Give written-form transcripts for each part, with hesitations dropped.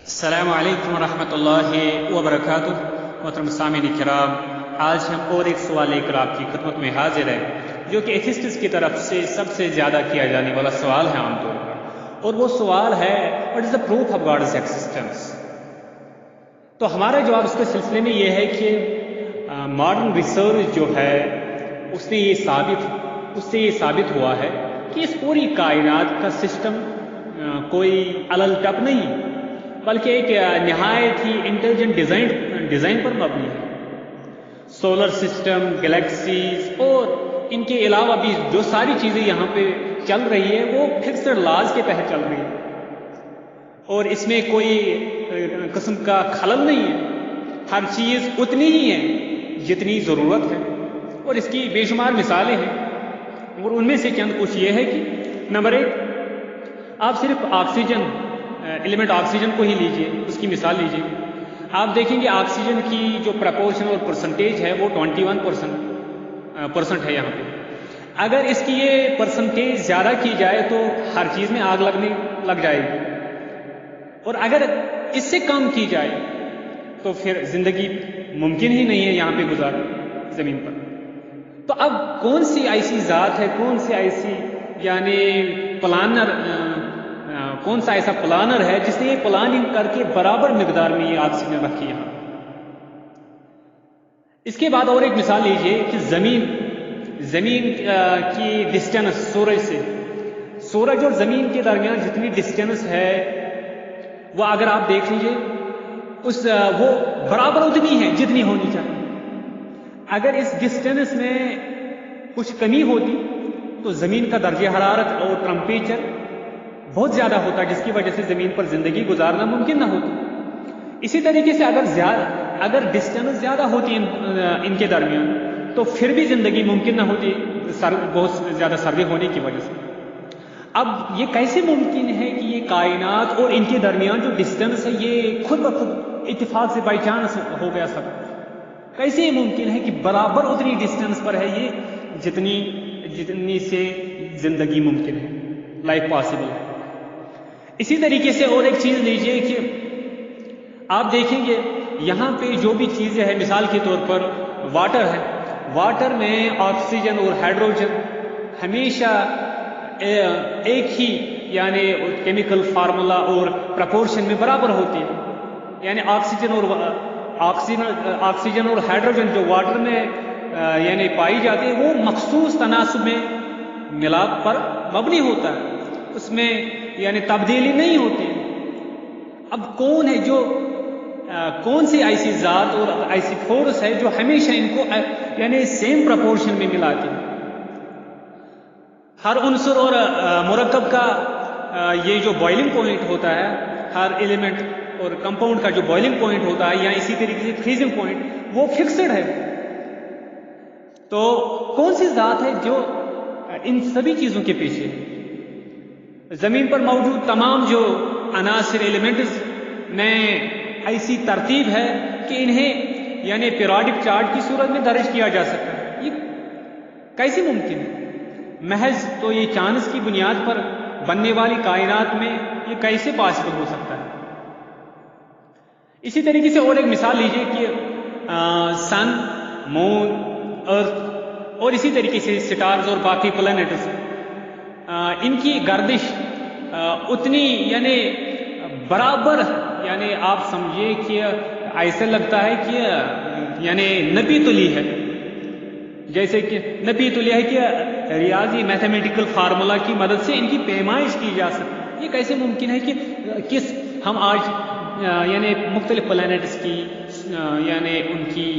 السلام علیکم ورحمۃ اللہ وبرکاتہ۔ محترم سامعین کرام، آج ہم اور ایک سوال لے کر آپ کی خدمت میں حاضر ہیں، جو کہ ایتھسٹس کی طرف سے سب سے زیادہ کیا جانے والا سوال ہے عام طور پر، اور وہ سوال ہے what is the proof of God's existence. تو ہمارا جواب اس کے سلسلے میں یہ ہے کہ ماڈرن ریسرچ جو ہے اس سے یہ ثابت ہوا ہے کہ اس پوری کائنات کا سسٹم کوئی علل ٹپ نہیں، بلکہ ایک نہایت ہی انٹیلیجنٹ ڈیزائن پر مبنی ہے۔ سولر سسٹم، گلیکسیز اور ان کے علاوہ بھی جو ساری چیزیں یہاں پہ چل رہی ہے وہ فکسڈ لاز کے تحت چل رہی ہے، اور اس میں کوئی قسم کا خلل نہیں ہے۔ ہر چیز اتنی ہی ہے جتنی ضرورت ہے، اور اس کی بے شمار مثالیں ہیں، اور ان میں سے چند کچھ یہ ہے کہ نمبر 1، آپ صرف آکسیجن ایلیمنٹ آکسیجن کو ہی لیجئے، اس کی مثال لیجئے۔ آپ دیکھیں گے آکسیجن کی جو پرپورشن اور پرسنٹیج ہے وہ 21% ہے یہاں پہ۔ اگر اس کی یہ پرسنٹیج زیادہ کی جائے تو ہر چیز میں آگ لگ جائے گی، اور اگر اس سے کم کی جائے تو پھر زندگی ممکن ہی نہیں ہے یہاں پہ گزارنا زمین پر۔ تو اب کون سی ایسی ذات ہے، کون سی ایسی کون سا ایسا پلانر ہے جس نے یہ پلاننگ کر کے برابر مقدار میں یہ آکسیجن رکھی یہاں۔ اس کے بعد اور ایک مثال لیجئے کہ زمین کی ڈسٹینس سورج اور زمین کے درمیان جتنی ڈسٹینس ہے وہ اگر آپ دیکھ لیجئے وہ برابر اتنی ہے جتنی ہونی چاہیے۔ اگر اس ڈسٹینس میں کچھ کمی ہوتی تو زمین کا درجہ حرارت اور ٹمپریچر بہت زیادہ ہوتا، جس کی وجہ سے زمین پر زندگی گزارنا ممکن نہ ہوتا۔ اسی طریقے سے اگر ڈسٹینس زیادہ ہوتی ان کے درمیان تو پھر بھی زندگی ممکن نہ ہوتی، بہت زیادہ سردی ہونے کی وجہ سے۔ اب یہ کیسے ممکن ہے کہ یہ کائنات اور ان کے درمیان جو ڈسٹینس ہے یہ خود بخود اتفاق سے بائی چانس ہو گیا سب؟ کیسے یہ ممکن ہے کہ برابر اتنی ڈسٹینس پر ہے یہ جتنی سے زندگی ممکن ہے، لائف پاسبل ہے؟ اسی طریقے سے اور ایک چیز لیجئے کہ آپ دیکھیں گے یہاں پہ جو بھی چیزیں ہیں، مثال کے طور پر واٹر ہے، واٹر میں آکسیجن اور ہائیڈروجن ہمیشہ ایک ہی کیمیکل فارمولا اور پرپورشن میں برابر ہوتی ہے، یعنی آکسیجن اور ہائیڈروجن جو واٹر میں پائی جاتی ہے وہ مخصوص تناسب میں ملاپ پر مبنی ہوتا ہے، اس میں تبدیلی نہیں ہوتی۔ اب کون سی ایسی ذات اور ایسی فورس ہے جو ہمیشہ ان کو سیم پرپورشن میں ملاتی ہے؟ ہر عنصر اور مرکب کا یہ جو بوائلنگ پوائنٹ ہوتا ہے، ہر ایلیمنٹ اور کمپاؤنڈ کا جو بوائلنگ پوائنٹ ہوتا ہے یا اسی طریقے سے فریزنگ پوائنٹ وہ فکسڈ ہے۔ تو کون سی ذات ہے جو ان سبھی چیزوں کے پیچھے ہے؟ زمین پر موجود تمام جو عناصر ایلیمنٹس میں ایسی ترتیب ہے کہ انہیں پیریوڈک چارٹ کی صورت میں درج کیا جا سکتا ہے۔ یہ کیسے ممکن ہے؟ محض تو یہ چانس کی بنیاد پر بننے والی کائنات میں یہ کیسے پاسبل ہو سکتا ہے؟ اسی طریقے سے اور ایک مثال لیجئے کہ سن، مون، ارتھ اور اسی طریقے سے سٹارز اور باقی پلانٹس، ان کی گردش اتنی برابر، آپ سمجھیے کہ ایسا لگتا ہے کہ نپی تلی ہے، جیسے کہ نپی تلی ہے کہ ریاضی میتھمیٹیکل فارمولا کی مدد سے ان کی پیمائش کی جا سکتی۔ یہ کیسے ممکن ہے کہ ہم آج مختلف پلانٹس کی ان کی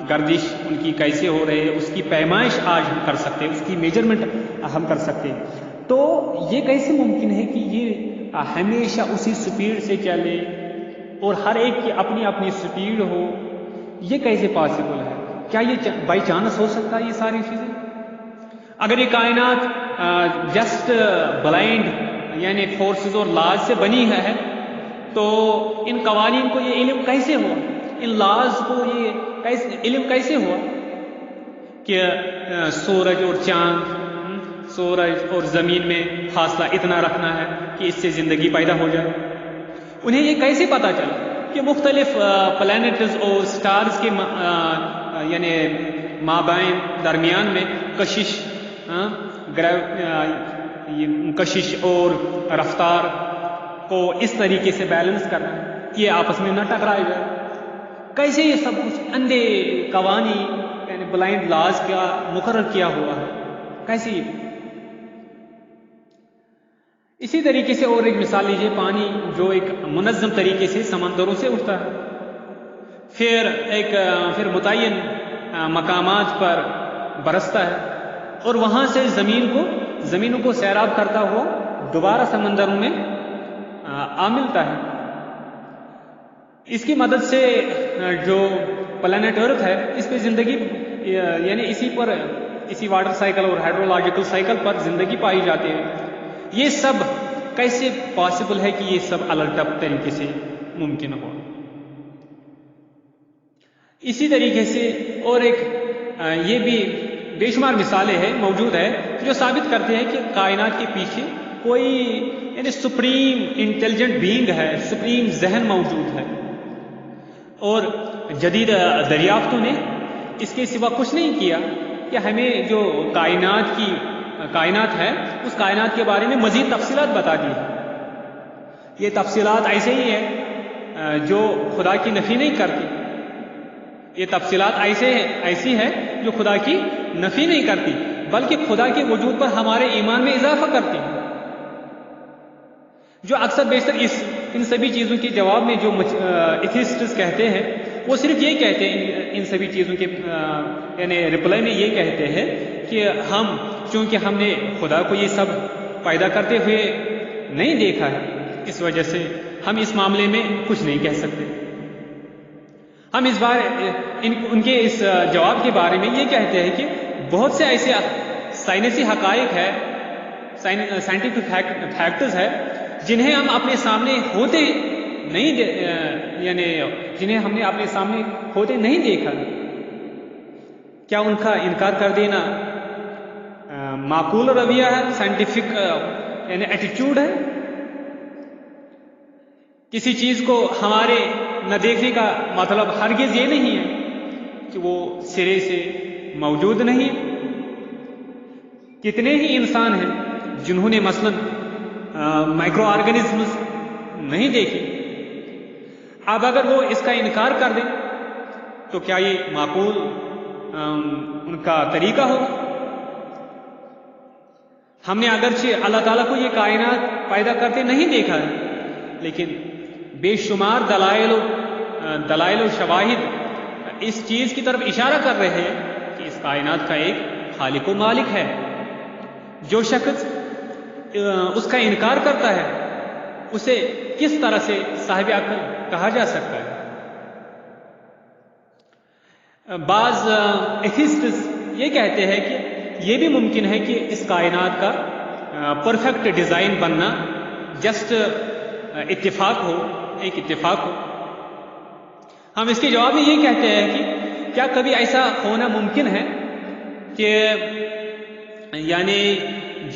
گردش ان کی کیسے ہو رہی ہے، اس کی پیمائش آج ہم کر سکتے ہیں، اس کی میجرمنٹ ہم کر سکتے ہیں۔ تو یہ کیسے ممکن ہے کہ یہ ہمیشہ اسی سپیڈ سے چلے اور ہر ایک کی اپنی اپنی سپیڈ ہو؟ یہ کیسے پاسبل ہے؟ کیا یہ بائی چانس ہو سکتا ہے یہ ساری چیزیں؟ اگر یہ کائنات جسٹ بلائنڈ فورسز اور لاز سے بنی ہے تو ان قوانین کو یہ علم کیسے ہوا، ان لاز کو یہ علم کیسے ہوا کہ سورج اور چاند، سورج اور زمین میں فاصلہ اتنا رکھنا ہے کہ اس سے زندگی پیدا ہو جائے. انہیں یہ کیسے پتہ چلا کہ مختلف پلانٹس اور سٹارز کے یعنی مابین درمیان میں کشش اور رفتار کو اس طریقے سے بیلنس کرنا ہے کہ یہ آپس میں نہ ٹکرائے جائے؟ کیسے یہ سب کچھ اندھے قوانین یعنی بلائنڈ لاز کا مقرر کیا ہوا ہے؟ کیسے یہ؟ اسی طریقے سے اور ایک مثال لیجیے، پانی جو ایک منظم طریقے سے سمندروں سے اٹھتا ہے، پھر متعین مقامات پر برستا ہے اور وہاں سے زمینوں کو سیراب کرتا ہوا دوبارہ سمندروں میں آ ملتا ہے. اس کی مدد سے جو پلانٹ ارتھ ہے اس پہ زندگی یعنی اسی واٹر سائیکل اور ہائیڈرولوجیکل سائیکل پر زندگی پائی جاتی ہے. یہ سب کیسے پاسبل ہے کہ یہ سب الگ طریقے سے ممکن ہو؟ اسی طریقے سے اور ایک یہ بھی بے شمار مثالیں ہیں موجود ہے جو ثابت کرتے ہیں کہ کائنات کے پیچھے کوئی یعنی سپریم انٹیلیجنٹ بینگ ہے، سپریم ذہن موجود ہے، اور جدید دریافتوں نے اس کے سوا کچھ نہیں کیا کہ ہمیں جو کائنات ہے اس کائنات کے بارے میں مزید تفصیلات بتا دی ہے. یہ تفصیلات ایسے ہی ہیں جو خدا کی نفی نہیں کرتی، یہ تفصیلات ایسی ہے جو خدا کی نفی نہیں کرتی بلکہ خدا کے وجود پر ہمارے ایمان میں اضافہ کرتی ہیں. جو اکثر بیشتر ان سبھی چیزوں کے جواب میں جو ایتھیسٹس کہتے ہیں وہ صرف یہ کہتے ہیں، ان سبھی چیزوں کے یعنی رپلائی میں یہ کہتے ہیں کہ چونکہ ہم نے خدا کو یہ سب پیدا کرتے ہوئے نہیں دیکھا ہے، اس وجہ سے ہم اس معاملے میں کچھ نہیں کہہ سکتے. ہم اس بار ان کے اس جواب کے بارے میں یہ کہتے ہیں کہ بہت سے ایسے سائنسی حقائق ہے، سائنٹیفک فیکٹرز ہے جنہیں ہم اپنے سامنے ہوتے نہیں یعنی جنہیں ہم نے اپنے سامنے ہوتے نہیں دیکھا. کیا ان کا انکار کر دینا معقول رویہ ہے، سائنٹیفک یعنی ایٹیٹیوڈ ہے؟ کسی چیز کو ہمارے نہ دیکھنے کا مطلب ہرگز یہ نہیں ہے کہ وہ سرے سے موجود نہیں. کتنے ہی انسان ہیں جنہوں نے مثلاً مائکرو آرگنزمز نہیں دیکھے. اب اگر وہ اس کا انکار کر دیں تو کیا یہ معقول ان کا طریقہ ہوگا؟ ہم نے اگرچہ اللہ تعالیٰ کو یہ کائنات پیدا کرتے نہیں دیکھا ہے، لیکن بے شمار دلائل و شواہد اس چیز کی طرف اشارہ کر رہے ہیں کہ اس کائنات کا ایک خالق و مالک ہے. جو شخص اس کا انکار کرتا ہے اسے کس طرح سے صاحب عقل کہا جا سکتا ہے؟ بعض ایتھیسٹس یہ کہتے ہیں کہ یہ بھی ممکن ہے کہ اس کائنات کا پرفیکٹ ڈیزائن بننا جسٹ ایک اتفاق ہو. ہم اس کے جواب میں یہ کہتے ہیں کہ کیا کبھی ایسا ہونا ممکن ہے کہ یعنی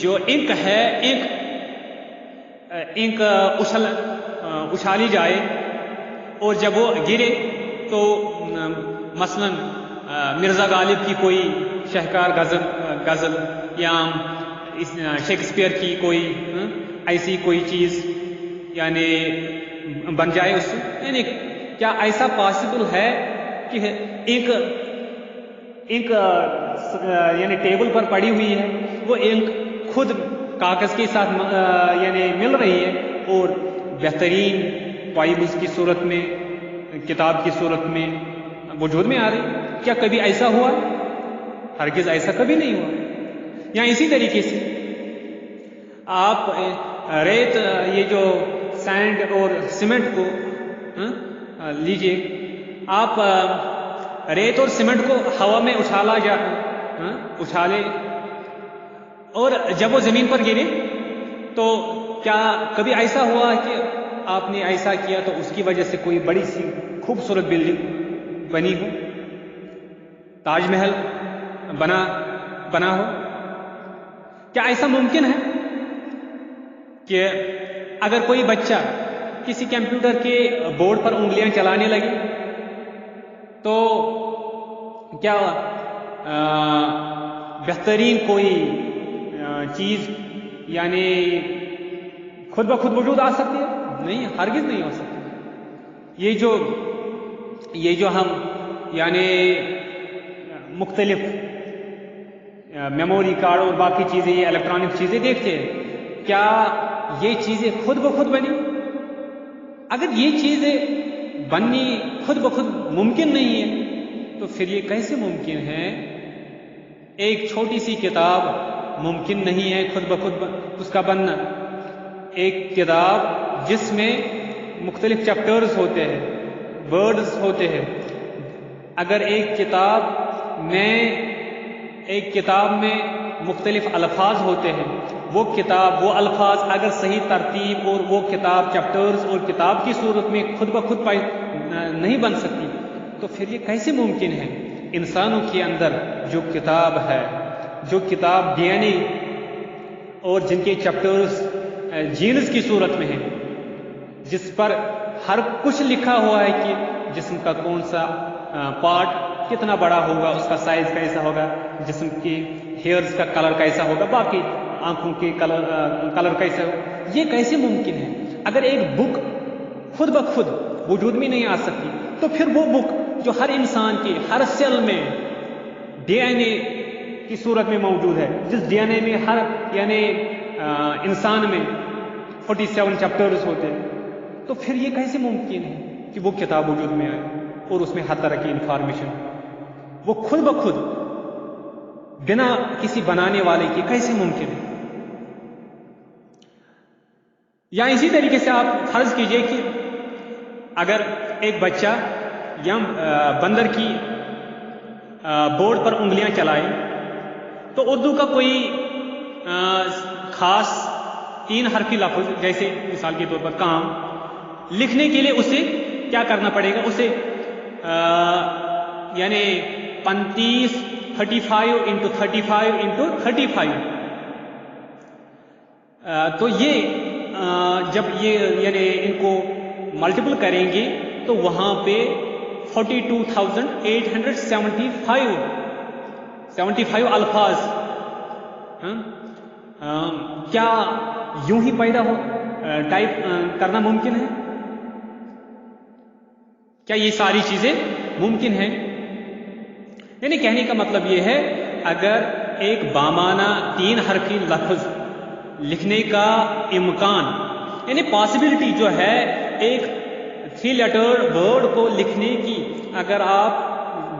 جو انک ہے انک اچھالی جائے اور جب وہ گرے تو مثلاً مرزا غالب کی کوئی شہکار غزل یا شیکسپیئر کی کوئی ایسی کوئی چیز یعنی بن جائے اس سے؟ یعنی کیا ایسا پاسبل ہے کہ انک یعنی ٹیبل پر پڑی ہوئی ہے، وہ انک خود کاغذ کے ساتھ یعنی مل رہی ہے اور بہترین پوائمز کی صورت میں، کتاب کی صورت میں وجود میں آ رہی؟ کیا کبھی ایسا ہوا؟ ہرگز ایسا کبھی نہیں ہوا. یا اسی طریقے سے آپ ریت، یہ جو سینڈ اور سیمنٹ کو لیجئے، آپ ریت اور سیمنٹ کو ہوا میں اچھالے اور جب وہ زمین پر گرے تو کیا کبھی ایسا ہوا کہ آپ نے ایسا کیا تو اس کی وجہ سے کوئی بڑی سی خوبصورت بلڈنگ بنی ہو، تاج محل بنا ہو؟ کیا ایسا ممکن ہے کہ اگر کوئی بچہ کسی کمپیوٹر کے بورڈ پر انگلیاں چلانے لگے تو کیا بہترین کوئی چیز یعنی خود بخود وجود آ سکتی ہے؟ نہیں، ہرگز نہیں ہو سکتی۔ یہ جو ہم یعنی مختلف میموری کارڈ اور باقی چیزیں، یہ الیکٹرانک چیزیں دیکھتے ہیں، کیا یہ چیزیں خود بخود بنی؟ اگر یہ چیزیں بننی خود بخود ممکن نہیں ہے تو پھر یہ کیسے ممکن ہے؟ ایک چھوٹی سی کتاب ممکن نہیں ہے خود بخود اس کا بننا۔ ایک کتاب جس میں مختلف چیپٹرز ہوتے ہیں، ورڈز ہوتے ہیں، اگر ایک کتاب میں مختلف الفاظ ہوتے ہیں، وہ الفاظ اگر صحیح ترتیب اور وہ کتاب چیپٹرز اور کتاب کی صورت میں خود بخود نہیں بن سکتی تو پھر یہ کیسے ممکن ہے؟ انسانوں کے اندر جو کتاب ہے، جو کتاب ڈی این اے اور جن کے چیپٹرز جینز کی صورت میں ہیں، جس پر ہر کچھ لکھا ہوا ہے کہ جسم کا کون سا پارٹ کتنا بڑا ہوگا، اس کا سائز کیسا ہوگا، جسم کی ہیئرز کا کلر کیسا ہوگا، باقی آنکھوں کے کلر کیسا ہوگا، یہ کیسے ممکن ہے؟ اگر ایک بک خود بخود وجود میں نہیں آ سکتی تو پھر وہ بک جو ہر انسان کے ہر سیل میں ڈی این اے کی صورت میں موجود ہے، جس ڈی این اے میں ہر یعنی انسان میں 47 چیپٹرز ہوتے ہیں، تو پھر یہ کیسے ممکن ہے کہ وہ کتاب وجود میں آئے اور اس میں ہر طرح کی انفارمیشن وہ خود بخود بنا کسی بنانے والے کی کیسے ممکن ہے؟ یا اسی طریقے سے آپ فرض کیجئے کہ اگر ایک بچہ یا بندر کی بورڈ پر انگلیاں چلائے تو اردو کا کوئی خاص 3 حرفی لفظ، جیسے مثال کے طور پر کام، لکھنے کے لیے اسے کیا کرنا پڑے گا؟ اسے یعنی 35 into 35 تو یہ جب یہ یعنی ان کو ملٹیپل کریں گے تو وہاں پہ 42,875 الفاظ کیا یوں ہی پیدا ہو ٹائپ کرنا ممکن ہے؟ کیا یہ ساری چیزیں ممکن ہیں؟ یعنی کہنے کا مطلب یہ ہے، اگر ایک بامانہ 3 حرفی لفظ لکھنے کا امکان یعنی پاسبلٹی جو ہے ایک 3 لیٹر ورڈ کو لکھنے کی، اگر آپ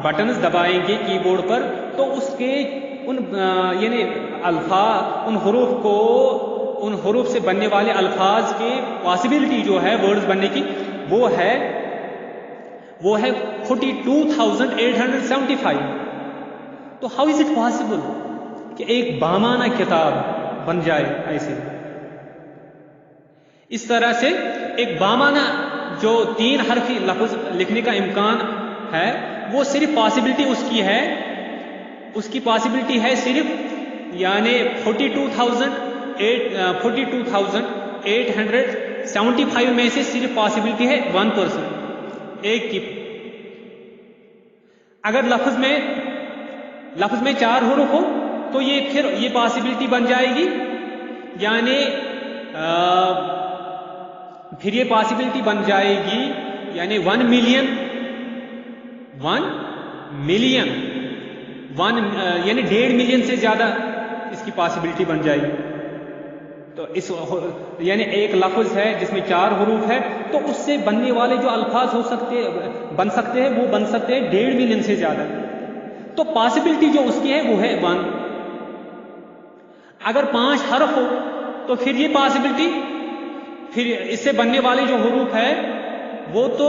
بٹنز دبائیں گے کی بورڈ پر تو اس کے یعنی الفاظ ان حروف سے بننے والے الفاظ کے پاسبلٹی جو ہے ورڈز بننے کی وہ ہے 42,875۔ تو ہاؤ از اٹ پاسبل کہ ایک بامانہ کتاب بن جائے ایسے؟ اس طرح سے ایک بامانہ جو 3 حرفی لفظ لکھنے کا امکان ہے وہ صرف پاسبلٹی اس کی پاسبلٹی ہے صرف یعنی 42,875 میں سے صرف پاسبلٹی ہے 1%، ایک کی۔ اگر لفظ میں 4 حروف ہو تو پھر یہ پاسبلٹی بن جائے گی یعنی پھر یہ پاسبلٹی بن جائے گی یعنی 1 ملین یعنی 1.5 ملین سے زیادہ اس کی پاسبلٹی بن جائے گی۔ تو یعنی ایک لفظ ہے جس میں 4 حروف ہے تو اس سے بننے والے جو الفاظ بن سکتے ہیں وہ بن سکتے ہیں 1.5 ملین سے زیادہ، تو پاسبلٹی جو اس کی ہے وہ ہے 1۔ اگر 5 حرف ہو تو پھر یہ پاسبلٹی پھر اس سے بننے والے جو حروف ہے وہ تو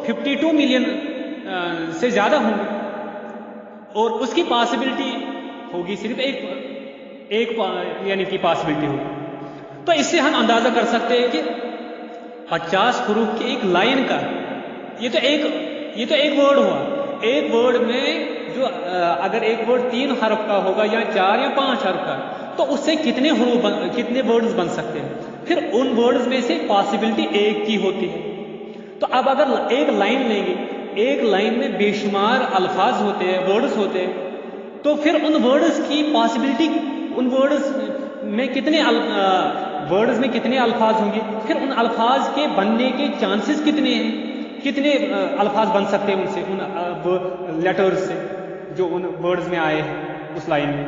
52 ملین سے زیادہ ہوں گے اور اس کی پاسبلٹی ہوگی صرف ایک یعنی کی پاسبلٹی ہوگی۔ تو اس سے ہم اندازہ کر سکتے ہیں کہ 50 حروف کی ایک لائن کا یہ تو ایک ورڈ ہوا۔ ایک ورڈ میں جو اگر ایک ورڈ 3 حرف کا ہوگا یا 4 یا 5 حرف کا تو اس سے کتنے کتنے ورڈز بن سکتے ہیں؟ پھر ان ورڈز میں سے پاسبلٹی ایک کی ہوتی ہے. تو اب اگر ایک لائن لیں گے، ایک لائن میں بے شمار الفاظ ہوتے ہیں، ورڈز ہوتے ہیں، تو پھر ان ورڈز کی پاسبلٹی، ان ورڈز میں کتنے الفاظ ہوں گے، پھر ان الفاظ کے بننے کے چانسز کتنے ہیں، کتنے الفاظ بن سکتے ہیں ان سے، ان لیٹرز سے جو ان ورڈز میں آئے ہیں اس لائن میں.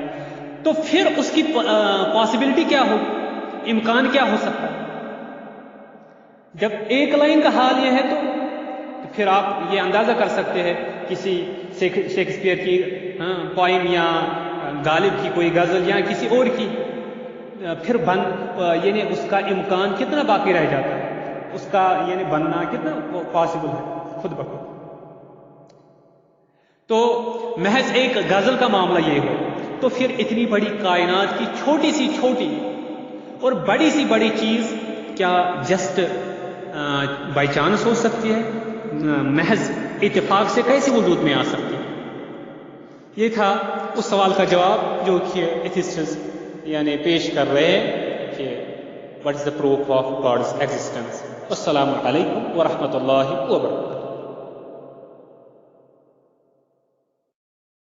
تو پھر اس کی پاسبلٹی کیا ہو، امکان کیا ہو سکتا ہے؟ جب ایک لائن کا حال یہ ہے تو پھر آپ یہ اندازہ کر سکتے ہیں کسی شیکسپیئر کی پوئم یا غالب کی کوئی غزل یا کسی اور کی، پھر یعنی اس کا امکان کتنا باقی رہ جاتا ہے، اس کا یعنی بننا کتنا پاسبل ہے خود بخود. تو محض ایک غزل کا معاملہ یہ ہو تو پھر اتنی بڑی کائنات کی چھوٹی سی چھوٹی اور بڑی سی بڑی چیز کیا جسٹ بائی چانس ہو سکتی ہے؟ محض اتفاق سے کیسے وجود میں آ سکتی ہے؟ یہ تھا اس سوال کا جواب جو کہ ایتھسٹس یعنی پیش کر رہے ہیں کہ what is the proof of God's existence. السلام علیکم ورحمۃ اللہ وبرکاتہ.